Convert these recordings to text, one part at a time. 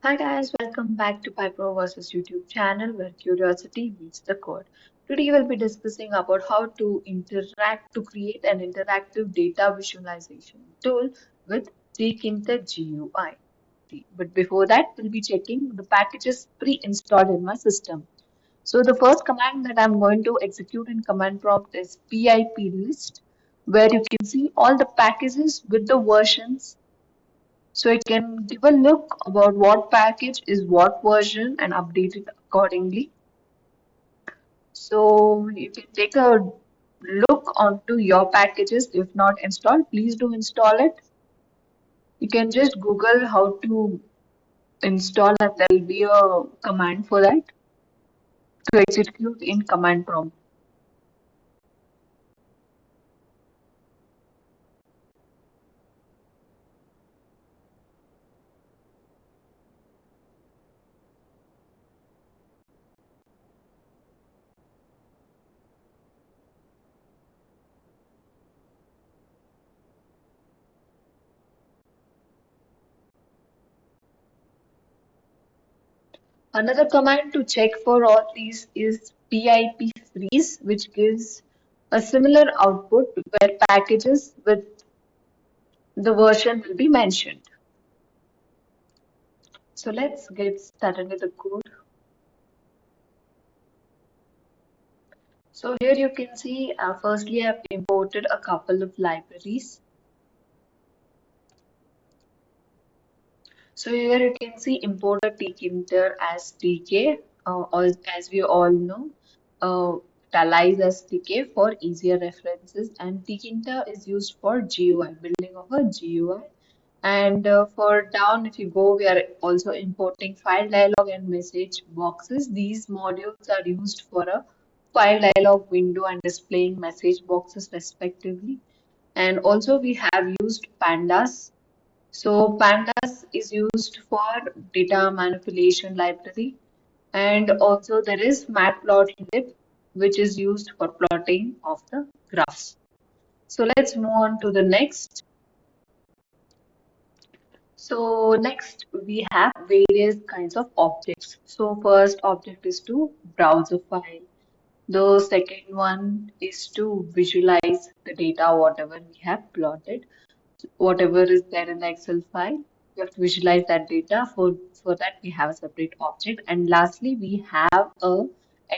Hi guys, welcome back to Pypro versus YouTube channel where curiosity meets the code. Today we'll be discussing about how to create an interactive data visualization tool with Tkinter GUI. But before that, we'll be checking the packages pre-installed in my system. So the first command that I'm going to execute in command prompt is pip list, where you can see all the packages with the versions so it can give a look about what package is what version and update it accordingly. So you can take a look onto your packages. If not installed, please do install it. You can just Google how to install and there will be a command for that to execute in command prompt. Another command to check for all these is pip freeze, which gives a similar output where packages with the version will be mentioned. So let's get started with the code. So here you can see, firstly I've imported a couple of libraries. So here you can see imported Tkinter as tk, or as we all know, uh, italize as tk for easier references, and Tkinter is used for GUI, building of a GUI. And for down, if you go, we are also importing file dialog and message boxes. These modules are used for a file dialog window and displaying message boxes respectively. And also we have used pandas. So pandas is used for data manipulation library. And also there is Matplotlib, which is used for plotting of the graphs. So let's move on to the next. So next we have various kinds of objects. So first object is to browse a file. The second one is to visualize the data, whatever we have plotted, whatever is there in the Excel file. We have to visualize that data. For that we have a separate object. And lastly, we have a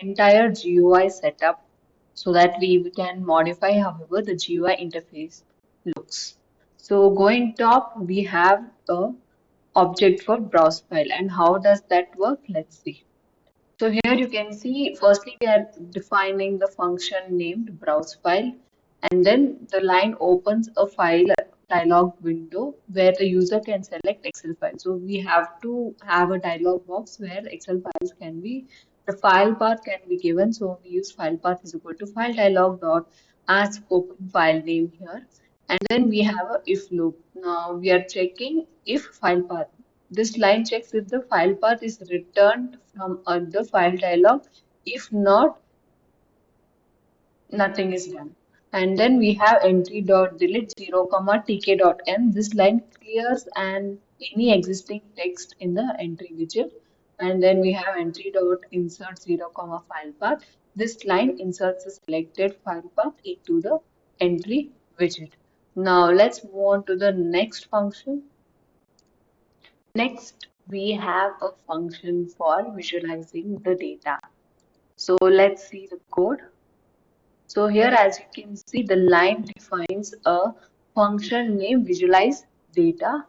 entire GUI setup so that we can modify however the GUI interface looks. So going top, we have a object for browse file. And how does that work? Let's see. So here you can see, firstly we are defining the function named browse file, and then the line opens a file dialog window where the user can select Excel file. So we have to have a dialog box where Excel files can be, the file path can be given. So we use file path is equal to file dialog dot ask open file name here. And then we have a if loop. Now we are checking if file path. This line checks if the file path is returned from the file dialog. If not, nothing is done. And then we have entry dot delete 0 comma tk dot n. This line clears and any existing text in the entry widget. And then we have entry dot insert 0 comma file path. This line inserts the selected file path into the entry widget. Now let's move on to the next function. Next, we have a function for visualizing the data. So let's see the code. So here, as you can see, the line defines a function name visualize data,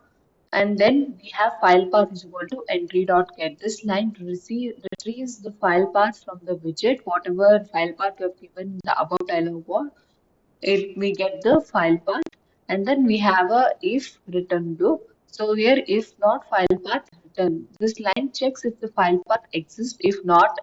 and then we have file path is equal to entry.get. This line retrieves the file path from the widget, whatever file path we have given in the above dialog box. It we get the file path, and then we have a if return loop. So here, if not file path return. This line checks if the file path exists. If not,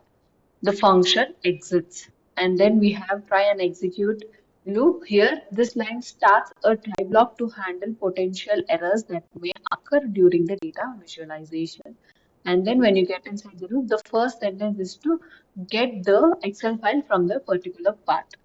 the function exits. And then we have try and execute loop. Here this line starts a try block to handle potential errors that may occur during the data visualization. And then when you get inside the loop, the first sentence is to get the Excel file from the particular part.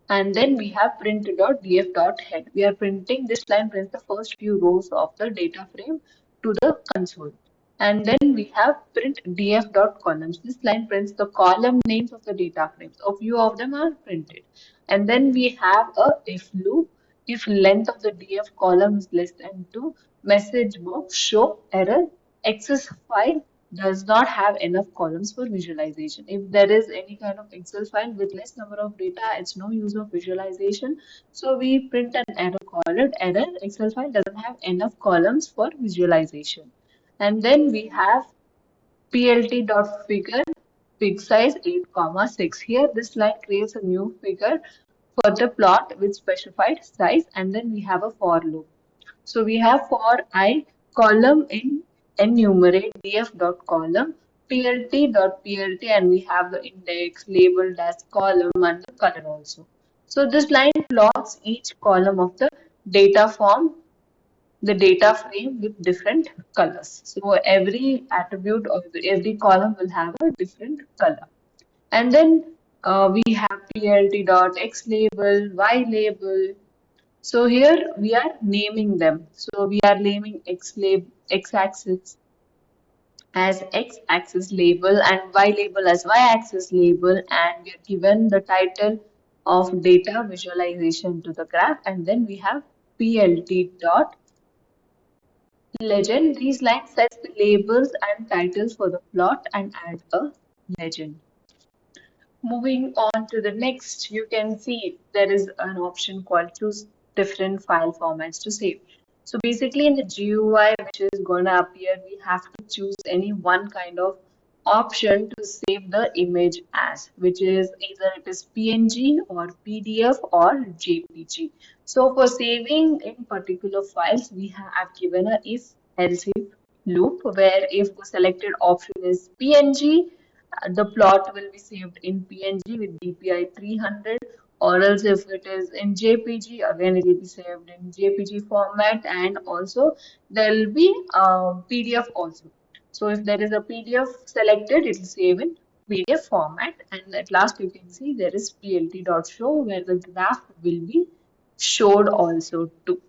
And then we have print.df.head. We are printing, this line prints the first few rows of the data frame to the console. And then we have print df.columns. This line prints the column names of the data frames. A few of them are printed. And then we have a if loop. If length of the df column is less than 2, message box show error. Access file does not have enough columns for visualization. If there is any kind of Excel file with less number of data, it's no use of visualization. So we print an error called error. Excel file doesn't have enough columns for visualization. And then we have plt.figure fig size 8 comma 6. Here this line creates a new figure for the plot with specified size, and then we have a for loop. So we have for I column in enumerate df.column plt.plt, and we have the index labeled as column and the color also. So this line plots each column of data form the data frame with different colors. So every attribute of every column will have a different color. And then we have plt.x label, y label. So here we are naming them. So we are naming x axis as x axis label and y label as y axis label, and we are given the title of data visualization to the graph, and then we have plt dot legend. These lines sets the labels and titles for the plot and add a legend. Moving on to the next, you can see there is an option called choose different file formats to save. So basically in the GUI which is going to appear, we have to choose any one kind of option to save the image as, which is either it is PNG or PDF or JPG. So for saving in particular files, we have given a if else if loop where if the selected option is PNG, the plot will be saved in PNG with DPI 300, or else if it is in JPG, again it will be saved in JPG format, and also there will be PDF also. So if there is a PDF selected, it will save in PDF format, and at last you can see there is plt.show where the graph will be showed also too.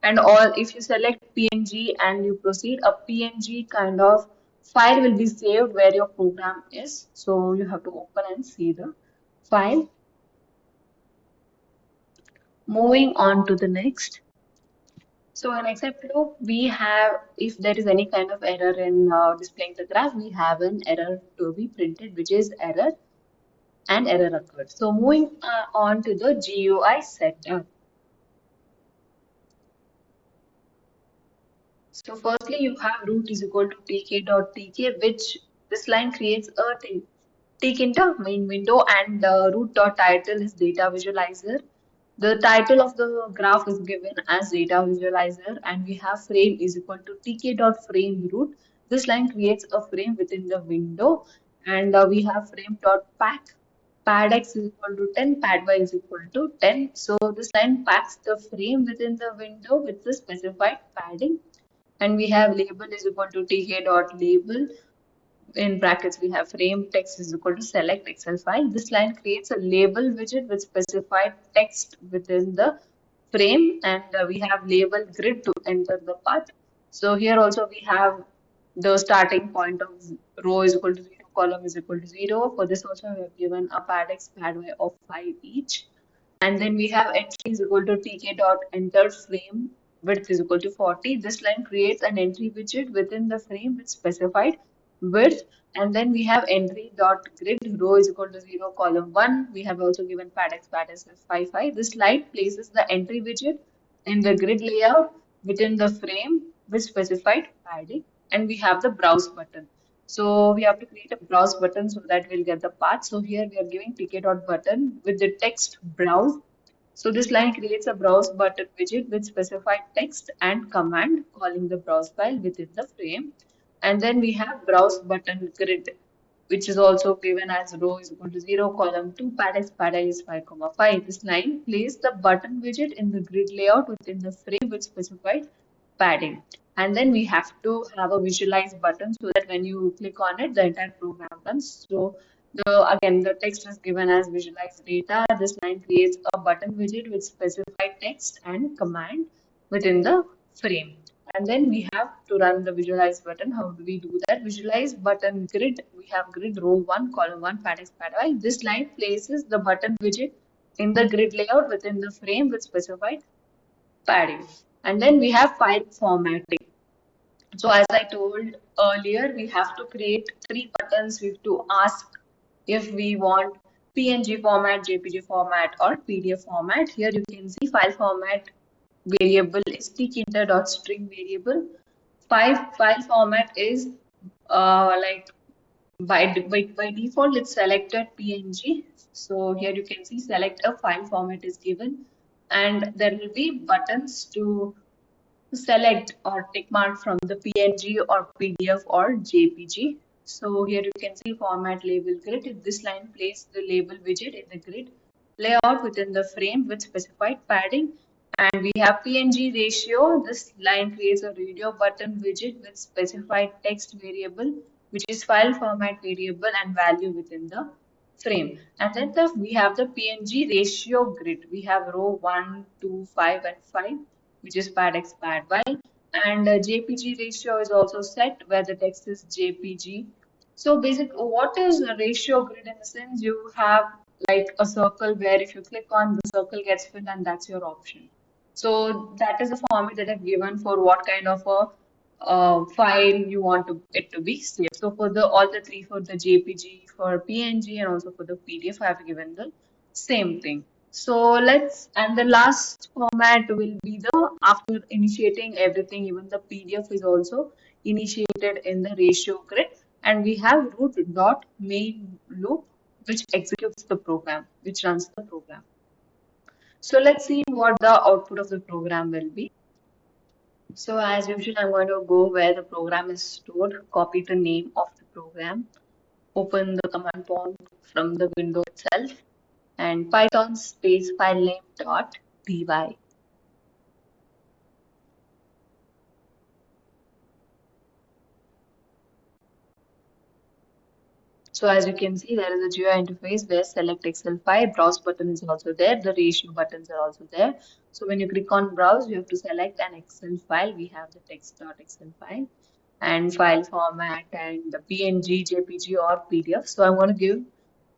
And all if you select PNG and you proceed, a PNG kind of file will be saved where your program is. So you have to open and see the file. Moving on to the next. So in except loop, we have, if there is any kind of error in displaying the graph, we have an error to be printed, which is error and error occurred. So moving on to the GUI setup. So firstly, you have root is equal to tk.tk, which this line creates a Tkinter main window, and root dot title is data visualizer. The title of the graph is given as data visualizer, and we have frame is equal to tk dot frame root. This line creates a frame within the window, and we have frame dot pack. Pad x is equal to 10, pad y is equal to 10. So this line packs the frame within the window with the specified padding. And we have label is equal to tk dot label. In brackets we have frame text is equal to select Excel file. This line creates a label widget with specified text within the frame, and we have label grid to enter the path. So here also we have the starting point of row is equal to 0, column is equal to 0. For this also we have given a pad x, pad y of 5 each. And then we have entry is equal to tk dot enter frame width is equal to 40. This line creates an entry widget within the frame with specified width. And then we have entry dot grid row is equal to 0, column 1. We have also given pad x is 5 5. This slide places the entry widget in the grid layout within the frame with specified padding. And we have the browse button. So we have to create a browse button so that we'll get the path. So here we are giving tk.button with the text browse. So this line creates a browse button widget with specified text and command calling the browse file within the frame. And then we have browse button grid, which is also given as row is equal to 0, column 2, pad x, pad I is 5, 5. This line places the button widget in the grid layout within the frame with specified padding. And then we have to have a visualize button so that when you click on it, the entire program runs. So again, the text is given as visualize data. This line creates a button widget with specified text and command within the frame. And then we have to run the visualize button. How do we do that? Visualize button grid. We have grid row 1, column 1, pad x, pad y. This line places the button widget in the grid layout within the frame with specified padding. And then we have file formatting. So as I told earlier, we have to create three buttons. We have to ask if we want PNG format, JPG format, or PDF format. Here you can see file format variable is tkinter.string variable. File format is like by default it's selected PNG. So here you can see select a file format is given, and there will be buttons to select or tick mark from the PNG or PDF or JPG. So here you can see format label grid. In this line, place the label widget in the grid layout within the frame with specified padding. And we have PNG ratio. This line creates a radio button widget with specified text variable, which is file format variable and value within the frame. And then we have the PNG ratio grid. We have row 1, 2, 5, and 5, which is pad x, pad y. And JPG ratio is also set where the text is JPG. So what is a ratio grid? In the sense you have like a circle where if you click on, the circle gets filled, and that's your option. So that is the format that I've given for what kind of a file you want it to be saved. So for the all the three, for the JPG, for PNG, and also for the PDF, I have given the same thing. So and the last format will be the, after initiating everything, even the PDF is also initiated in the ratio grid, and we have root dot main loop, which executes the program, which runs the program. So let's see what the output of the program will be. So as usual, I'm going to go where the program is stored, copy the name of the program, open the command prompt from the window itself, and Python space file name dot py. So as you can see, there is a GUI interface where select Excel file, browse button is also there, the ratio buttons are also there. So when you click on browse, you have to select an Excel file. We have the text.xl file and file format and the PNG, JPG or PDF. So I'm going to give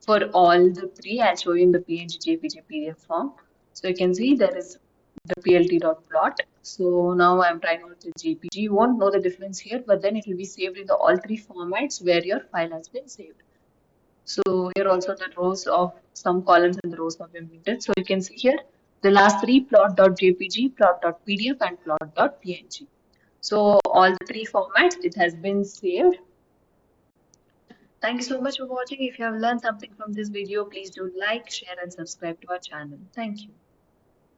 for all the three. I'll show you in the PNG, JPG, PDF form. So you can see there is the plt.plot. So now I'm trying out the JPG. You won't know the difference here, but then it will be saved in the all three formats where your file has been saved. So here also the rows of some columns and the rows have been printed. So you can see here the last three, plot.jpg, plot.pdf and plot.png. So all the three formats, it has been saved. Thank you so much for watching. If you have learned something from this video, please do like, share and subscribe to our channel. Thank you.